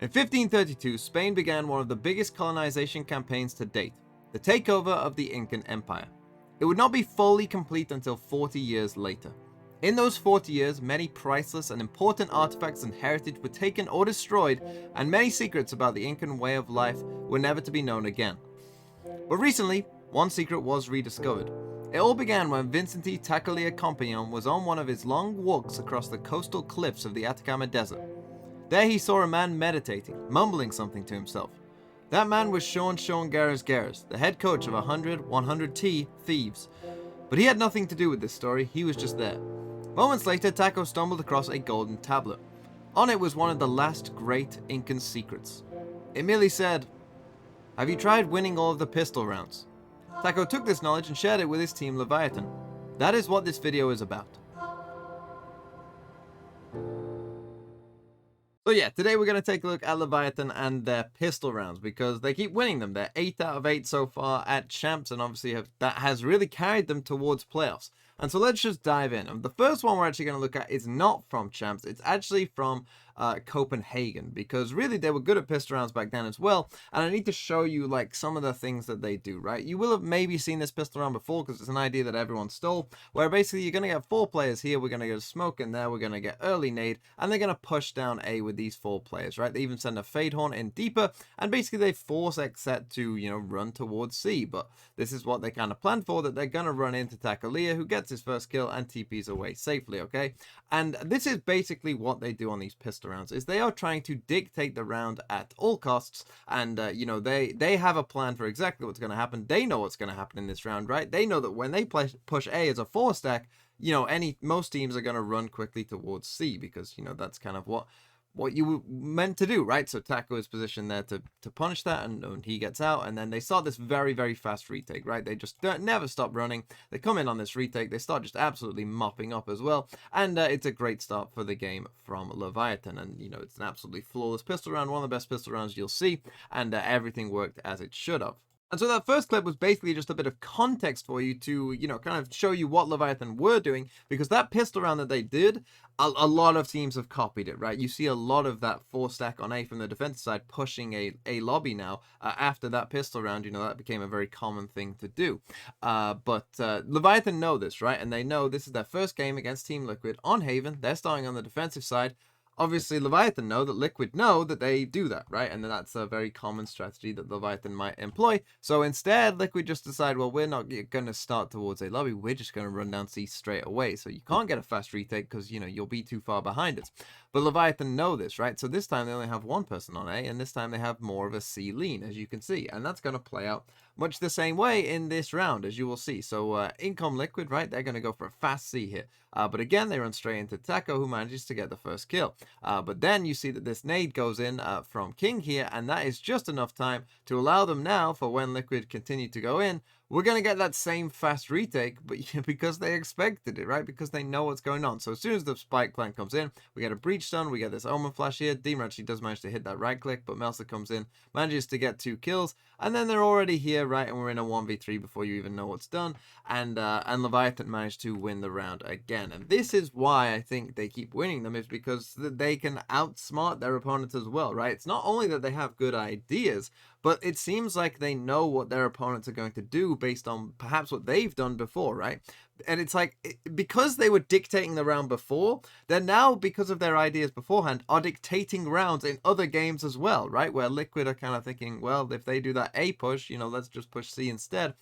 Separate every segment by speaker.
Speaker 1: In 1532, Spain began one of the biggest colonization campaigns to date, the takeover of the Incan Empire. It would not be fully complete until 40 years later. In those 40 years, many priceless and important artifacts and heritage were taken or destroyed, and many secrets about the Incan way of life were never to be known again. But recently, one secret was rediscovered. It all began when Vicente Tacalia Compagnon was on one of his long walks across the coastal cliffs of the Atacama Desert. There he saw a man meditating, mumbling something to himself. That man was Sean Gares, the head coach of 100T Thieves. But he had nothing to do with this story, he was just there. Moments later, Taco stumbled across a golden tablet. On it was one of the last great Incan secrets. It merely said, "Have you tried winning all of the pistol rounds?" Taco took this knowledge and shared it with his team Leviatán. That is what this video is about. So yeah, today we're going to take a look at Leviatán and their pistol rounds because they keep winning them. They're 8 out of 8 so far at champs, and obviously that has really carried them towards playoffs. And so let's just dive in. And the first one we're actually going to look at is not from champs. It's actually from Copenhagen, because really they were good at pistol rounds back then as well. And I need to show you like some of the things that they do, right? You will have maybe seen this pistol round before because it's an idea that everyone stole, where basically you're going to get 4 players here. We're going to get a smoke in there. We're going to get early nade, and they're going to push down A with these 4 players, right? They even send a fade horn in deeper, and basically they force Xset to, you know, run towards C. But this is what they kind of planned for, that they're going to run into Tacalia, who gets his first kill and TPs away safely, okay? And this is basically what they do on these pistol rounds, is they are trying to dictate the round at all costs, and you know, they have a plan for exactly what's going to happen. They know what's going to happen in this round, right? They know that when they push A as a 4 stack, you know, most teams are going to run quickly towards C, because, you know, that's kind of what you were meant to do, right? So Taco is positioned there to punish that, and he gets out, and then they start this very, very fast retake, right? They just never stop running. They come in on this retake, they start just absolutely mopping up as well, and it's a great start for the game from Leviatán, and, you know, it's an absolutely flawless pistol round, one of the best pistol rounds you'll see, and everything worked as it should have. And so that first clip was basically just a bit of context for you to, you know, kind of show you what Leviatán were doing, because that pistol round that they did, a lot of teams have copied it, right? You see a lot of that 4 stack on A from the defensive side pushing a lobby now after that pistol round. You know, that became a very common thing to do. But Leviatán know this, right? And they know this is their first game against Team Liquid on Haven. They're starting on the defensive side. Obviously, Leviatán know that Liquid know that they do that, right? And that's a very common strategy that Leviatán might employ. So instead, Liquid just decide, well, we're not going to start towards a lobby. We're just going to run down C straight away. So you can't get a fast retake because, you know, you'll be too far behind us. But Leviatán know this, right? So this time they only have 1 person on A, and this time they have more of a C lean, as you can see. And that's going to play out much the same way in this round, as you will see. So Income Liquid, right? They're going to go for a fast C here. But again, they run straight into Taco, who manages to get the first kill. But then you see that this nade goes in from King here, and that is just enough time to allow them now, for when Liquid continue to go in, we're going to get that same fast retake, but because they expected it, right? Because they know what's going on. So as soon as the spike plant comes in, we get a breach stun, we get this omen flash here. Demon actually does manage to hit that right click, but Melsa comes in, manages to get 2 kills, and then they're already here, right? And we're in a 1v3 before you even know what's done. And Leviatán managed to win the round again. And this is why I think they keep winning them, is because they can outsmart their opponents as well, right? It's not only that they have good ideas, but it seems like they know what their opponents are going to do based on perhaps what they've done before, right? And it's like, because they were dictating the round before, they're now, because of their ideas beforehand, are dictating rounds in other games as well, right? Where Liquid are kind of thinking, well, if they do that A push, you know, let's just push C instead.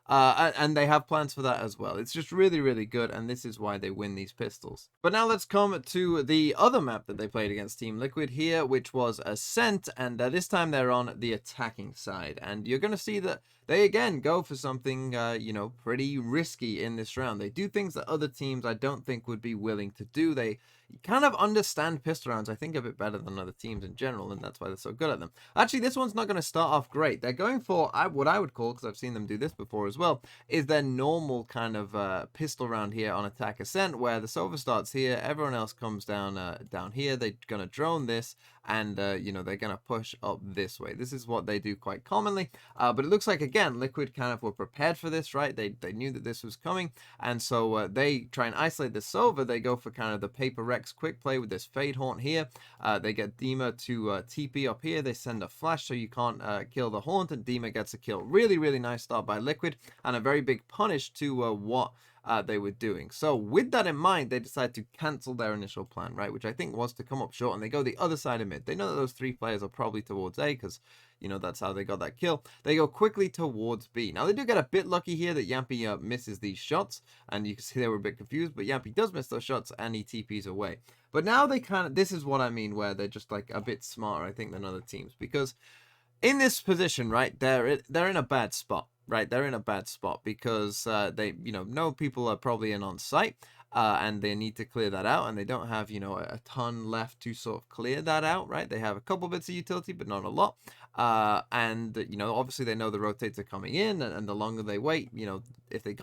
Speaker 1: And they have plans for that as well. It's just really, really good, and this is why they win these pistols. But now let's come to the other map that they played against Team Liquid here, which was Ascent, and this time they're on the attacking side. And you're going to see that they again go for something, you know, pretty risky in this round. They do things that other teams I don't think would be willing to do. They kind of understand pistol rounds, I think, a bit better than other teams in general, and that's why they're so good at them. Actually, this one's not going to start off great. They're going for what I would call, because I've seen them do this before as well, is their normal kind of pistol round here on attack Ascent, where the Sova starts here, everyone else comes down down here. They're going to drone this, and you know, they're going to push up this way. This is what they do quite commonly, but it looks like, again, again, Liquid kind of were prepared for this, right? They knew that this was coming, and so they try and isolate this Sova. They go for kind of the Paper Rex quick play with this Fade Haunt here. They get Dima to TP up here. They send a flash so you can't kill the Haunt, and Dima gets a kill. Really, really nice start by Liquid, and a very big punish to what they were doing. So with that in mind, they decide to cancel their initial plan, right? Which I think was to come up short, and they go the other side of mid. They know that those 3 players are probably towards A, because, you know, that's how they got that kill. They go quickly towards B. Now, they do get a bit lucky here that Yampy misses these shots, and you can see they were a bit confused, but Yampy does miss those shots, and he TPs away. But now they kind of, this is what I mean, where they're just like a bit smarter, I think, than other teams, because in this position, right, they're in a bad spot. Right, they're in a bad spot because they, you know people are probably in on site, and they need to clear that out, and they don't have, you know, a ton left to sort of clear that out, right? They have a couple bits of utility, but not a lot, and, you know, obviously they know the rotates are coming in, and the longer they wait, you know, if they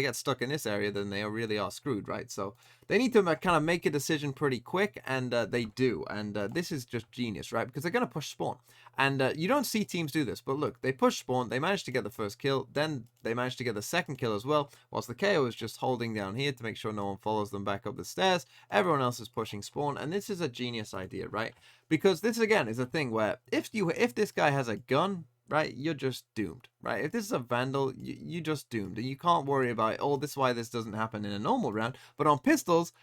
Speaker 1: get stuck in this area, then they really are screwed, right? So they need to kind of make a decision pretty quick, and they do, and this is just genius, right? Because they're going to push spawn, and you don't see teams do this, but look, they push spawn, they managed to get the first kill, then they managed to get the second kill as well, whilst the KO is just holding down here to make sure no one follows them back up the stairs. Everyone else is pushing spawn, and this is a genius idea, right? Because this, again, is a thing where if this guy has a gun, right, you're just doomed, right? If this is a Vandal, you're just doomed, and you can't worry about, oh, this is why this doesn't happen in a normal round. But on pistols,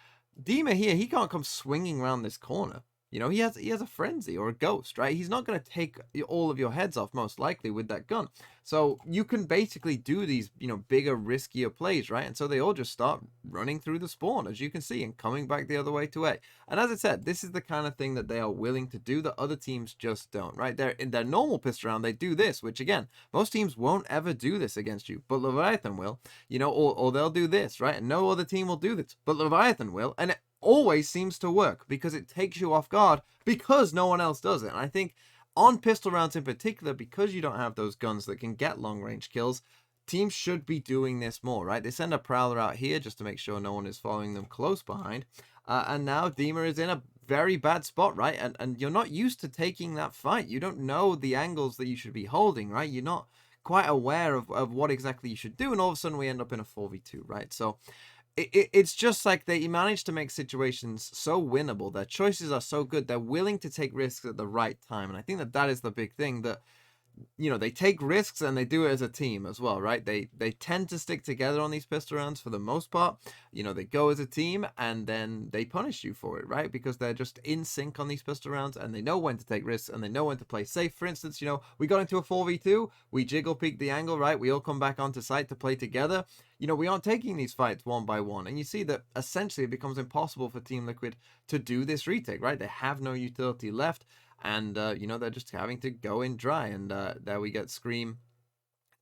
Speaker 1: Dima here, he can't come swinging around this corner. You know, he has a frenzy or a ghost, right? He's not going to take all of your heads off, most likely, with that gun. So you can basically do these, you know, bigger, riskier plays, right? And so they all just start running through the spawn, as you can see, and coming back the other way to A. And as I said, this is the kind of thing that they are willing to do that other teams just don't, right? They're in their normal pistol round, they do this, which, again, most teams won't ever do this against you, but Leviathan will, you know, or they'll do this, right? And no other team will do this, but Leviathan will, and it always seems to work because it takes you off guard because no one else does it. And I think on pistol rounds in particular, because you don't have those guns that can get long range kills, teams should be doing this more, right? They send a Prowler out here just to make sure no one is following them close behind. And now Dima is in a very bad spot, right? And you're not used to taking that fight. You don't know the angles that you should be holding, right? You're not quite aware of what exactly you should do. And all of a sudden we end up in a 4v2, right? So it's just like they managed to make situations so winnable. Their choices are so good. They're willing to take risks at the right time. And I think that is the big thing, that, you know, they take risks and they do it as a team as well, right? They tend to stick together on these pistol rounds for the most part. You know, they go as a team and then they punish you for it, right? Because they're just in sync on these pistol rounds, and they know when to take risks and they know when to play safe. For instance, you know, we got into a 4v2, we jiggle peek the angle, right? We all come back onto site to play together. You know, we aren't taking these fights one by one, and you see that essentially it becomes impossible for Team Liquid to do this retake, right? They have no utility left, and, you know, they're just having to go in dry, and there we get Scream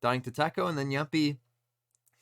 Speaker 1: dying to Taco, and then Yampy,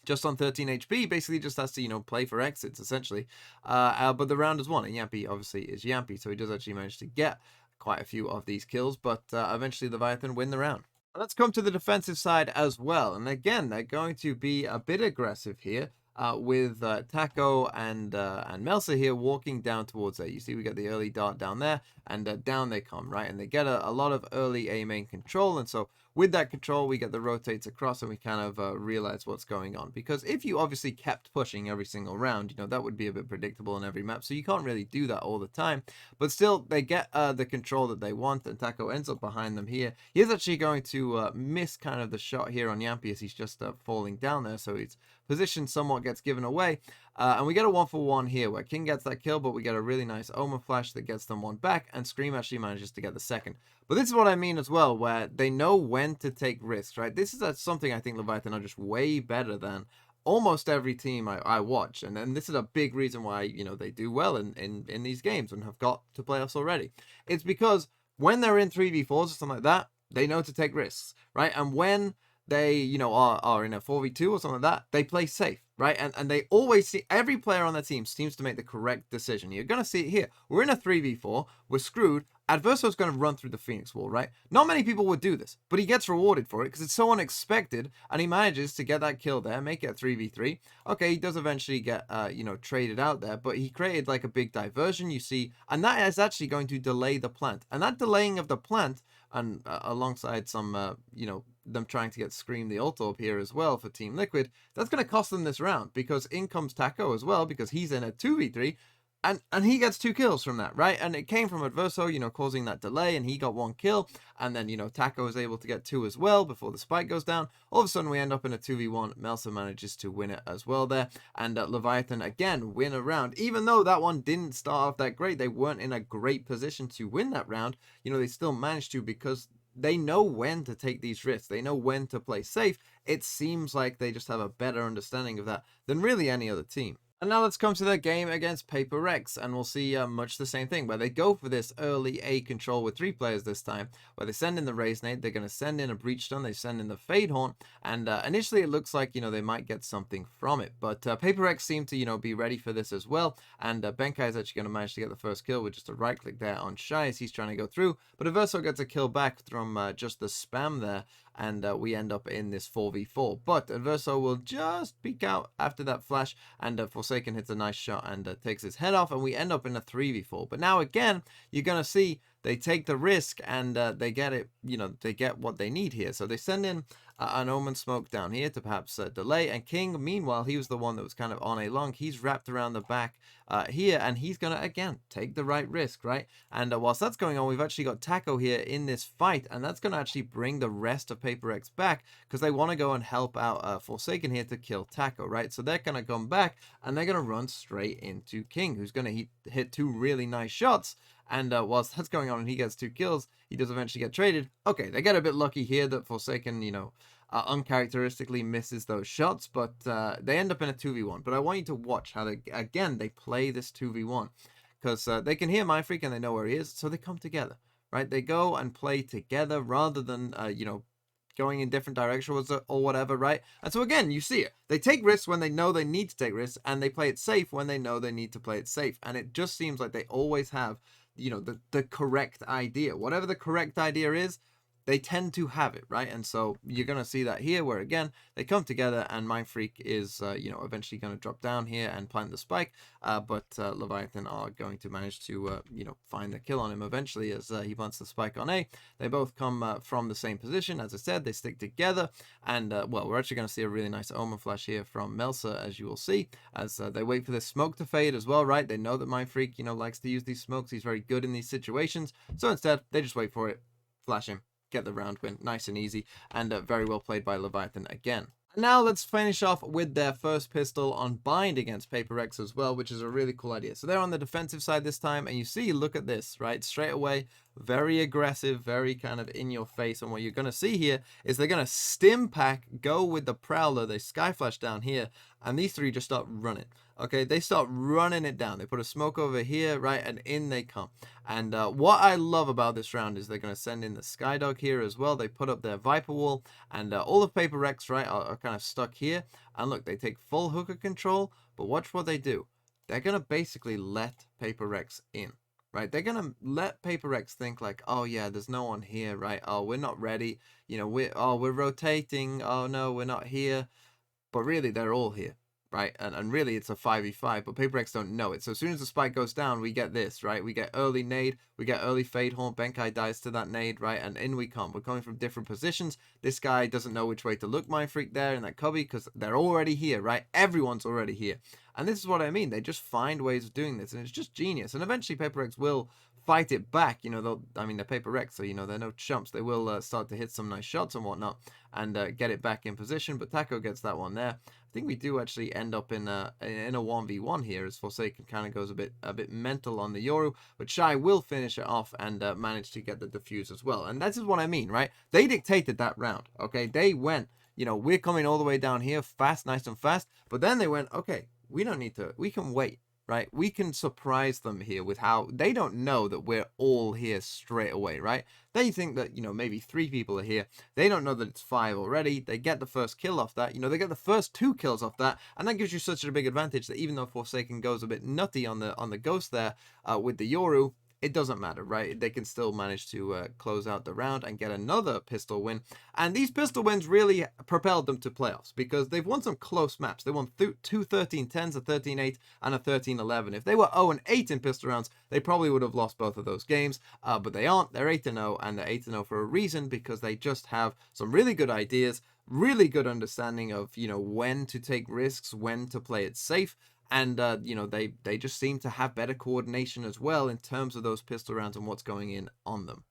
Speaker 1: just on 13 HP, basically just has to, you know, play for exits, essentially. But the round is won, and Yampy, obviously, is Yampy, so he does actually manage to get quite a few of these kills, but eventually Leviathan win the round. Let's come to the defensive side as well. And again, they're going to be a bit aggressive here with Taco and Melsa here walking down towards A. You see we get the early dart down there, and down they come, right? And they get a lot of early A main control. And so with that control, we get the rotates across, and we kind of realize what's going on. Because if you obviously kept pushing every single round, you know, that would be a bit predictable in every map. So you can't really do that all the time. But still, they get the control that they want, and Taco ends up behind them here. He is actually going to miss kind of the shot here on Yampy as he's just falling down there. So his position somewhat gets given away. And we get a 1-for-1 here where King gets that kill, but we get a really nice Omen flash that gets them one back, and Scream actually manages to get the second. But this is what I mean as well, where they know when to take risks, right? This is something I think Leviathan are just way better than almost every team I watch. And this is a big reason why, you know, they do well in these games and have got to playoffs already. It's because when they're in 3v4s or something like that, they know to take risks, right? And when they, you know, are in a 4v2 or something like that, they play safe, right? And they always see, every player on their team seems to make the correct decision. You're going to see it here. We're in a 3v4, we're screwed. Adverso's going to run through the Phoenix wall, right? Not many people would do this, but he gets rewarded for it because it's so unexpected, and he manages to get that kill there, make it a 3v3. Okay, he does eventually get, you know, traded out there, but he created like a big diversion, you see, and that is actually going to delay the plant. And that delaying of the plant, and alongside some, you know, them trying to get Scream the ult orb here as well for Team Liquid, that's going to cost them this round, because in comes Taco as well, because he's in a 2v3, and he gets 2 kills from that, right? And it came from Adverso, you know, causing that delay, and he got 1 kill, and then, you know, Taco is able to get 2 as well before the spike goes down. All of a sudden, we end up in a 2v1. Melsa manages to win it as well there, and Leviathan, again, win a round. Even though that one didn't start off that great, they weren't in a great position to win that round, you know, they still managed to, because they know when to take these risks. They know when to play safe. It seems like they just have a better understanding of that than really any other team. And now let's come to their game against Paper Rex, and we'll see much the same thing, where they go for this early A control with 3 players this time, where they send in the Raise Nade, they're going to send in a Breach Stun, they send in the Fade Horn, and initially it looks like, you know, they might get something from it, but Paper Rex seem to, you know, be ready for this as well, and Benkai is actually going to manage to get the first kill with just a right click there on Shy as he's trying to go through, but Averso gets a kill back from just the spam there, and we end up in this 4v4. But Adverso will just peek out after that flash, and Forsaken hits a nice shot and takes his head off, and we end up in a 3v4. But now again, you're going to see they take the risk, and they get it, you know, they get what they need here. So they send in an Omen Smoke down here to perhaps delay, and King, meanwhile, he was the one that was kind of on a long. He's wrapped around the back here, and he's going to, again, take the right risk, right? And whilst that's going on, we've actually got Taco here in this fight, and that's going to actually bring the rest of Paper X back, because they want to go and help out Forsaken here to kill Taco, right? So they're going to come back, and they're going to run straight into King, who's going to hit 2 really nice shots. And whilst that's going on and he gets 2 kills, he does eventually get traded. Okay, they get a bit lucky here that Forsaken, you know, uncharacteristically misses those shots, but they end up in a 2v1. But I want you to watch how they play this 2v1, because they can hear Mindfreak and they know where he is, so they come together, right? They go and play together rather than, you know, going in different directions or whatever, right? And so again, you see it. They take risks when they know they need to take risks, and they play it safe when they know they need to play it safe. And it just seems like they always have, you know, the correct idea. Whatever the correct idea is, they tend to have it, right? And so you're going to see that here, where again, they come together, and Mindfreak is, you know, eventually going to drop down here and plant the spike, but Leviathan are going to manage to, you know, find the kill on him eventually as he plants the spike on A. They both come from the same position. As I said, they stick together, and, well, we're actually going to see a really nice Omen flash here from Melsa, as you will see, as they wait for this smoke to fade as well, right? They know that Mindfreak, you know, likes to use these smokes. He's very good in these situations, so instead, they just wait for it, flash him, get the round win, nice and easy, and very well played by Leviathan again. And now let's finish off with their first pistol on Bind against Paper X as well, which is a really cool idea. So they're on the defensive side this time, and you see, look at this, right? Straight away, very aggressive, very kind of in your face, and what you're going to see here is they're going to stim pack, go with the Prowler, they sky flash down here, and these 3 just start running. Okay, they start running it down. They put a smoke over here, right, and in they come. And what I love about this round is they're going to send in the Skydog here as well. They put up their Viper Wall, and all of Paper Rex, right, are kind of stuck here. And look, they take full hooker control, but watch what they do. They're going to basically let Paper Rex in, right? They're going to let Paper Rex think like, oh yeah, there's no one here, right? Oh, we're not ready. You know, we're rotating. Oh no, we're not here. But really, they're all here, right? And really, it's a 5v5, but Paper X don't know it. So as soon as the spike goes down, we get this, right? We get early nade, we get early Fade Horn, Benkai dies to that nade, right? And in we come. We're coming from different positions. This guy doesn't know which way to look Mindfreak there in that cubby, because they're already here, right? Everyone's already here. And this is what I mean. They just find ways of doing this, and it's just genius. And eventually, Paper X will fight it back. You know, they're Paper Rex, so, you know, they're no chumps. They will start to hit some nice shots and whatnot, and get it back in position. But Taco gets that one there. I think we do actually end up in a 1v1 here, as Forsaken kind of goes a bit mental on the Yoru, but Shy will finish it off and manage to get the defuse as well. And this is what I mean, right? They dictated that round, okay? They went, you know, we're coming all the way down here fast, nice and fast, but then they went, okay, we don't need to, we can wait. Right? We can surprise them here with how they don't know that we're all here straight away, right? They think that, you know, maybe 3 people are here. They don't know that it's 5 already. They get the first kill off that. You know, they get the first 2 kills off that, and that gives you such a big advantage that even though Forsaken goes a bit nutty on the ghost there with the Yoru, it doesn't matter, right? They can still manage to close out the round and get another pistol win. And these pistol wins really propelled them to playoffs because they've won some close maps. They won two 13-10s, a 13-8, and a 13-11. If they were 0-8 in pistol rounds, they probably would have lost both of those games. But they aren't. They're 8-0, and they're 8-0 for a reason, because they just have some really good ideas, really good understanding of, when to take risks, when to play it safe. And, they just seem to have better coordination as well in terms of those pistol rounds and what's going in on them.